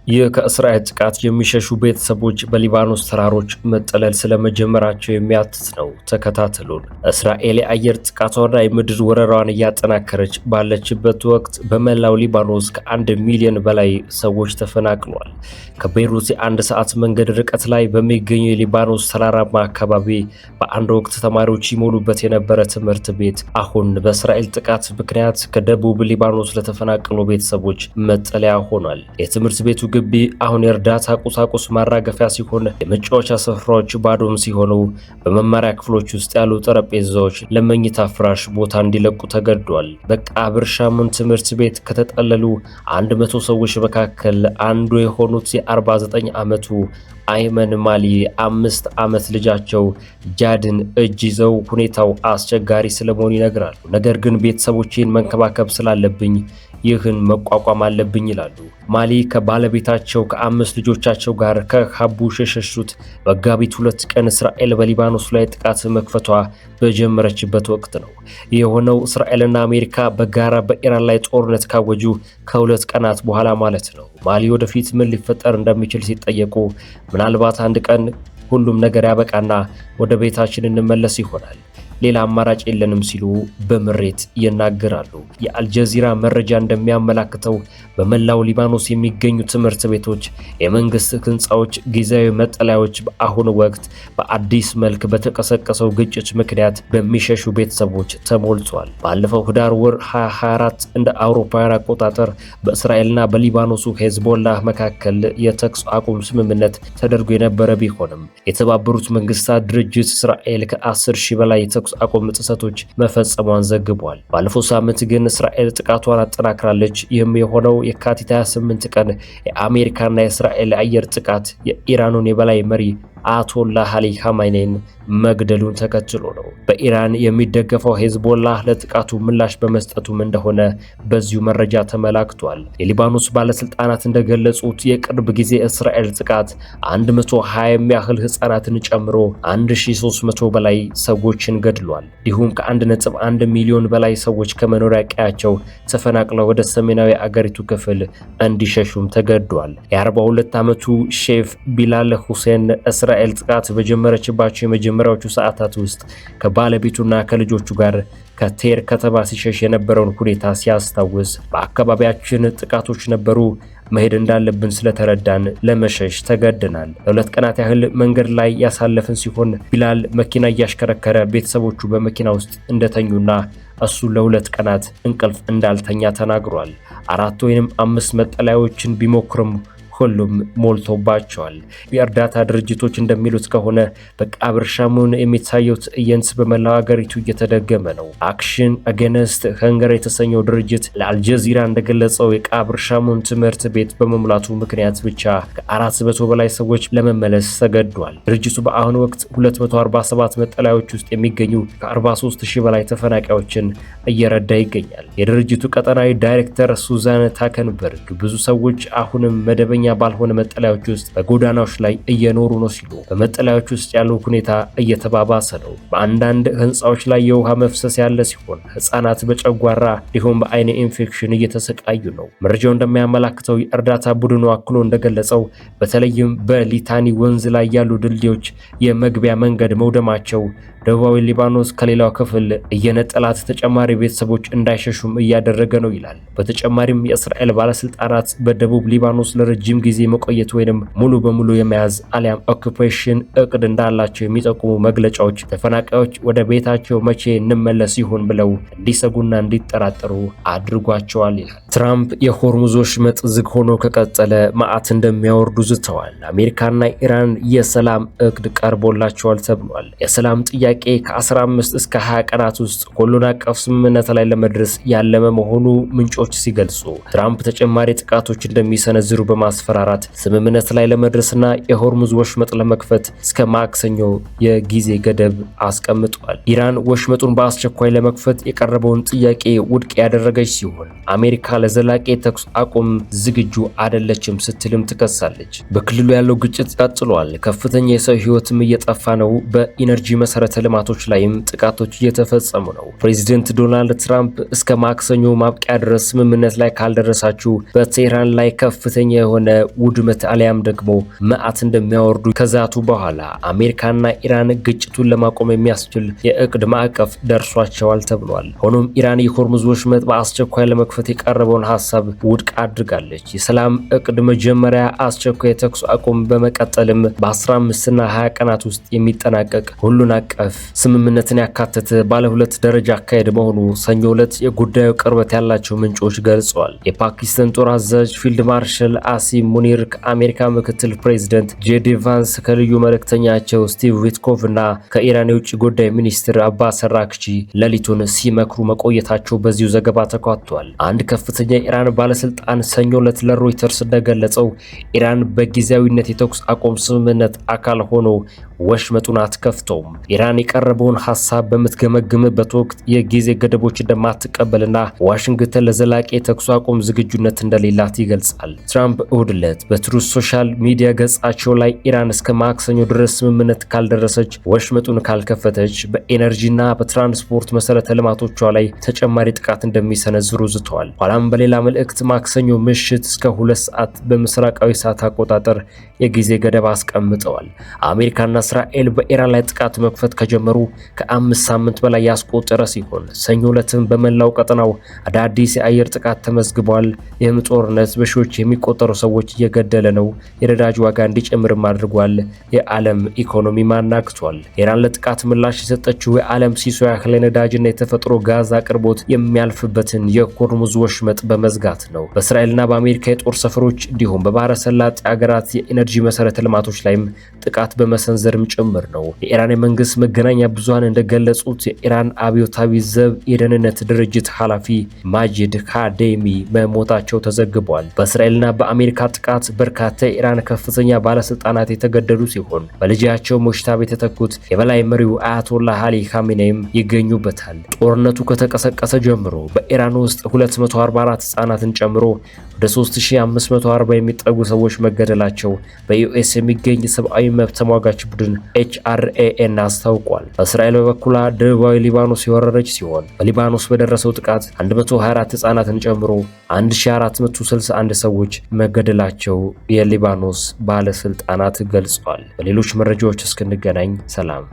ይህ ከእስራኤል ጥቃት የሚሸሹ ቤተሰቦች በሊባኖስ ተራሮች መጠለል ስለመጀመራቸው የሚያትት ነው። ተከታተሉን። እስራኤል የአየር ጥቃቷና የምድር ወረራዋን እያጠናከረች ባለችበት ወቅት በመላው ሊባኖስ ከ1 ሚሊዮን በላይ ሰዎች ተፈናቅለዋል። ከቤይሩት የአንድ ሰዓት መንገድ ርቀት ላይ በሚገኘው የሊባኖስ ተራራማ አካባቢ በአንድ ወቅት ተማሪዎች ይሞሉበት የነበረ ትምህርት ቤት አሁን በእስራኤል ጥቃት ምክንያት ከደቡብ ሊባኖስ ለተፈናቀሉ ቤተሰቦች መጠለያ ሆኗል። የትምህርት ቤቱ ግቢ አሁን የእርዳታ ቁሳቁስ ማራገፊያ ሲሆን የመጫወቻ ስፍራዎች ባዶም ሲሆኑ በመማሪያ ክፍሎች ውስጥ ያሉ ጠረጴዛዎች ለመኝታ ፍራሽ ቦታ እንዲለቁ ተገዷል። በቃብር ሻሙን ትምህርት ቤት ከተጠለሉ 100 ሰዎች መካከል አንዱ የሆኑት የ49 ዓመቱ አይመን ማሊ 5 ዓመት ልጃቸው ጃድን እጅ ይዘው ሁኔታው አስቸጋሪ ስለመሆኑ ይነግራሉ። ነገር ግን ቤተሰቦቼን መንከባከብ ስላለብኝ ይህን መቋቋም አለብኝ ይላሉ። ማሊ ከባለቤታቸው ከ5 ልጆቻቸው ጋር ከካቡሽ የሸሹት መጋቢት 2 ቀን እስራኤል በሊባኖስ ላይ ጥቃት መክፈቷ በጀመረችበት ወቅት ነው። የሆነው እስራኤልና አሜሪካ በጋራ በኢራን ላይ ጦርነት ካወጁ ከ2 ቀናት በኋላ ማለት ነው። ማሊ ወደፊት ምን ሊፈጠር እንደሚችል ሲጠየቁ ምናልባት አንድ ቀን ሁሉም ነገር ያበቃና ወደ ቤታችን እንመለስ ይሆናል፣ ሌላ አማራጭ የለንም ሲሉ በምሬት ይናገራሉ። የአልጀዚራ መረጃ እንደሚያመላክተው በመላው ሊባኖስ የሚገኙ ትምህርት ቤቶች፣ የመንግስት ህንፃዎች፣ ጊዜያዊ መጠለያዎች በአሁኑ ወቅት በአዲስ መልክ በተቀሰቀሰው ግጭት ምክንያት በሚሸሹ ቤተሰቦች ተሞልቷል። ባለፈው ህዳር ወር 2024 እንደ አውሮፓውያን አቆጣጠር በእስራኤልና በሊባኖሱ ሄዝቦላህ መካከል የተኩስ አቁም ስምምነት ተደርጎ የነበረ ቢሆንም የተባበሩት መንግስታት ድርጅት እስራኤል ከ10,000 በላይ የተኩስ አቁም ጥሰቶች መፈጸሟን ዘግቧል። ባለፈው ሳምንት ግን እስራኤል ጥቃቷን አጠናክራለች። ይህም የሆነው የካቲት 28 ቀን የአሜሪካና የእስራኤል አየር ጥቃት የኢራኑን የበላይ መሪ አያቶላህ አሊ ኻሜኒን መግደሉን ተከትሎ ነው። በኢራን የሚደገፈው ሄዝቦላህ ለጥቃቱ ምላሽ በመስጠቱም እንደሆነ በዚሁ መረጃ ተመላክቷል። የሊባኖስ ባለስልጣናት እንደገለጹት የቅርብ ጊዜ እስራኤል ጥቃት 120 የሚያህል ህፃናትን ጨምሮ 1300 በላይ ሰዎችን ገድሏል። እንዲሁም ከ1.1 ሚሊዮን በላይ ሰዎች ከመኖሪያ ቀያቸው ተፈናቅለው ወደ ሰሜናዊ አገሪቱ ክፍል እንዲሸሹም ተገዷል። የ42 ዓመቱ ሼፍ ቢላል ሁሴን እስራኤል ጥቃት በጀመረችባቸው የመጀመሪያዎቹ ሰዓታት ውስጥ ከባለቤቱና ከልጆቹ ጋር ከቴር ከተማ ሲሸሽ የነበረውን ሁኔታ ሲያስታውስ በአካባቢያችን ጥቃቶች ነበሩ፣ መሄድ እንዳለብን ስለተረዳን ለመሸሽ ተገደናል። ለ2 ቀናት ያህል መንገድ ላይ ያሳለፍን ሲሆን ቢላል መኪና እያሽከረከረ ቤተሰቦቹ በመኪና ውስጥ እንደተኙና እሱ ለ2 ቀናት እንቅልፍ እንዳልተኛ ተናግሯል። 4 ወይም 5 መጠለያዎችን ቢሞክርም ሁሉም ሞልቶባቸዋል። የእርዳታ ድርጅቶች እንደሚሉት ከሆነ በቃብር ሻሙን የሚታየው ትዕይንት በመላው ሀገሪቱ እየተደገመ ነው። አክሽን አጌንስት ሃንገር የተሰኘው ድርጅት ለአልጀዚራ እንደገለጸው የቃብር ሻሙን ትምህርት ቤት በመሙላቱ ምክንያት ብቻ ከ400 በላይ ሰዎች ለመመለስ ተገዷል። ድርጅቱ በአሁኑ ወቅት 247 መጠለያዎች ውስጥ የሚገኙ ከ43,000 በላይ ተፈናቃዮችን እየረዳ ይገኛል። የድርጅቱ ቀጠናዊ ዳይሬክተር ሱዛን ታከንበርግ ብዙ ሰዎች አሁንም መደበኛ ባልሆነ መጠለያዎች ውስጥ በጎዳናዎች ላይ እየኖሩ ነው ሲሉ በመጠለያዎች ውስጥ ያለው ሁኔታ እየተባባሰ ነው። በአንዳንድ ህንፃዎች ላይ የውሃ መፍሰስ ያለ ሲሆን ህፃናት በጨጓራ እንዲሁም በአይን ኢንፌክሽን እየተሰቃዩ ነው። መረጃው እንደሚያመላክተው የእርዳታ ቡድኑ አክሎ እንደገለጸው በተለይም በሊታኒ ወንዝ ላይ ያሉ ድልድዮች የመግቢያ መንገድ መውደማቸው ደቡባዊ ሊባኖስ ከሌላው ክፍል እየነጠላት ተጨማሪ ቤተሰቦች እንዳይሸሹም እያደረገ ነው ይላል። በተጨማሪም የእስራኤል ባለስልጣናት በደቡብ ሊባኖስ ለረጅም ጊዜ መቆየት ወይንም ሙሉ በሙሉ የመያዝ አሊያም ኦኩፔሽን እቅድ እንዳላቸው የሚጠቁሙ መግለጫዎች ተፈናቃዮች ወደ ቤታቸው መቼ እንመለስ ይሆን ብለው እንዲሰጉና እንዲጠራጠሩ አድርጓቸዋል ይላል። ትራምፕ የሆርሙዝ ወሽመጥ ዝግ ሆኖ ከቀጠለ መዓት እንደሚያወርዱ ዝተዋል። አሜሪካና ኢራን የሰላም እቅድ ቀርቦላቸዋል ተብሏል። የሰላም ጥያቄ ከ15 እስከ 20 ቀናት ውስጥ ሁሉን አቀፍ ስምምነት ላይ ለመድረስ ያለመ መሆኑ ምንጮች ሲገልጹ፣ ትራምፕ ተጨማሪ ጥቃቶች እንደሚሰነዝሩ በማስፈራራት ስምምነት ላይ ለመድረስና የሆርሙዝ ወሽመጥ ለመክፈት እስከ ማክሰኞ የጊዜ ገደብ አስቀምጧል። ኢራን ወሽመጡን በአስቸኳይ ለመክፈት የቀረበውን ጥያቄ ውድቅ ያደረገች ሲሆን አሜሪካ ለዘላቂ ተኩስ አቁም ዝግጁ አይደለችም ስትልም ትከሳለች። በክልሉ ያለው ግጭት ቀጥሏል። ከፍተኛ የሰው ህይወትም እየጠፋ ነው። በኢነርጂ መሰረተ ልማቶች ላይም ጥቃቶች እየተፈጸሙ ነው። ፕሬዚደንት ዶናልድ ትራምፕ እስከ ማክሰኞ ማብቂያ ድረስ ስምምነት ላይ ካልደረሳችሁ በቴህራን ላይ ከፍተኛ የሆነ ውድመት አሊያም ደግሞ መዓት እንደሚያወርዱ ከዛቱ በኋላ አሜሪካና ኢራን ግጭቱን ለማቆም የሚያስችል የእቅድ ማዕቀፍ ደርሷቸዋል ተብሏል። ሆኖም ኢራን የሆርሙዝ ወሽመጥ በአስቸኳይ ለመክፈት የቀረበውን ሐሳብ ውድቅ አድርጋለች። የሰላም እቅድ መጀመሪያ አስቸኳይ የተኩስ አቁም በመቀጠልም በ15 እና 20 ቀናት ውስጥ የሚጠናቀቅ ሁሉን አቀፍ ስምምነትን ያካተተ ባለ ሁለት ደረጃ አካሄድ መሆኑ ሰኞ ዕለት የጉዳዩ ቅርበት ያላቸው ምንጮች ገልጸዋል። የፓኪስታን ጦር አዛዥ ፊልድ ማርሻል አሲም ሙኒር ከአሜሪካ ምክትል ፕሬዝዳንት ጄዲ ቫንስ ከልዩ መልእክተኛቸው ስቲቭ ዊትኮቭ እና ከኢራን የውጭ ጉዳይ ሚኒስትር አባስ አራክቺ ሌሊቱን ሲመክሩ መቆየታቸው በዚሁ ዘገባ ተካቷል። አንድ ከፍተኛ የኢራን ባለስልጣን ሰኞ ዕለት ለሮይተርስ እንደገለጸው ኢራን በጊዜያዊነት የተኩስ አቁም ስምምነት አካል ሆኖ ወሽመጡን አትከፍተውም። ኢራን የቀረበውን ሐሳብ በምትገመግምበት ወቅት የጊዜ ገደቦች እንደማትቀበልና ዋሽንግተን ለዘላቂ የተኩስ አቁም ዝግጁነት እንደሌላት ይገልጻል። ትራምፕ እሁድ ዕለት በትሩዝ ሶሻል ሚዲያ ገጻቸው ላይ ኢራን እስከ ማክሰኞ ድረስ ስምምነት ካልደረሰች ወሽመጡን ካልከፈተች በኤነርጂና በትራንስፖርት መሰረተ ልማቶቿ ላይ ተጨማሪ ጥቃት እንደሚሰነዝሩ ዝተዋል። ኋላም በሌላ መልእክት ማክሰኞ ምሽት እስከ 2 ሰዓት በምስራቃዊ ሰዓት አቆጣጠር የጊዜ ገደብ አስቀምጠዋል። አሜሪካና እስራኤል በኢራን ላይ ጥቃት መክፈት ከጀመሩ ከ5 ሳምንት በላይ ያስቆጠረ ሲሆን ሰኞ ዕለትም በመላው ቀጠናው አዳዲስ የአየር ጥቃት ተመዝግቧል። ይህም ጦርነት በሺዎች የሚቆጠሩ ሰዎች እየገደለ ነው፣ የነዳጅ ዋጋ እንዲጨምርም አድርጓል፣ የዓለም ኢኮኖሚ ማናግቷል። ኢራን ለጥቃት ምላሽ የሰጠችው የዓለም ሲሶ ያህል ነዳጅና የተፈጥሮ ጋዝ አቅርቦት የሚያልፍበትን የሆርሙዝ ወሽመጥ በመዝጋት ነው። በእስራኤልና በአሜሪካ የጦር ሰፈሮች እንዲሁም በባህረ ሰላጤ ሀገራት የኢነርጂ መሰረተ ልማቶች ላይም ጥቃት በመሰንዘርም ጭምር ነው። የኢራን የመንግስት መገናኛ ብዙሃን እንደገለጹት የኢራን አብዮታዊ ዘብ የደህንነት ድርጅት ኃላፊ ማጂድ ካዴሚ መሞታቸው ተዘግቧል። በእስራኤልና በአሜሪካ ጥቃት በርካታ የኢራን ከፍተኛ ባለስልጣናት የተገደሉ ሲሆን በልጃቸው ሙሽታብ የተተኩት የበላይ መሪው አያቶላህ አሊ ካሜኔይም ይገኙበታል። ጦርነቱ ከተቀሰቀሰ ጀምሮ በኢራን ውስጥ 244 ህጻናትን ጨምሮ ወደ 3540 የሚጠጉ ሰዎች መገደላቸው በዩኤስ የሚገኝ ሰብአዊ መብት ተሟጋች ቡድን HRAN አስታውቋል። እስራኤል በበኩሏ ደቡባዊ ሊባኖስ የወረረች ሲሆን በሊባኖስ በደረሰው ጥቃት 124 ህጻናትን ጨምሮ 1461 ሰዎች መገደላቸው የሊባኖስ ባለስልጣናት ገልጸዋል። በሌሎች መረጃዎች እስክንገናኝ ሰላም።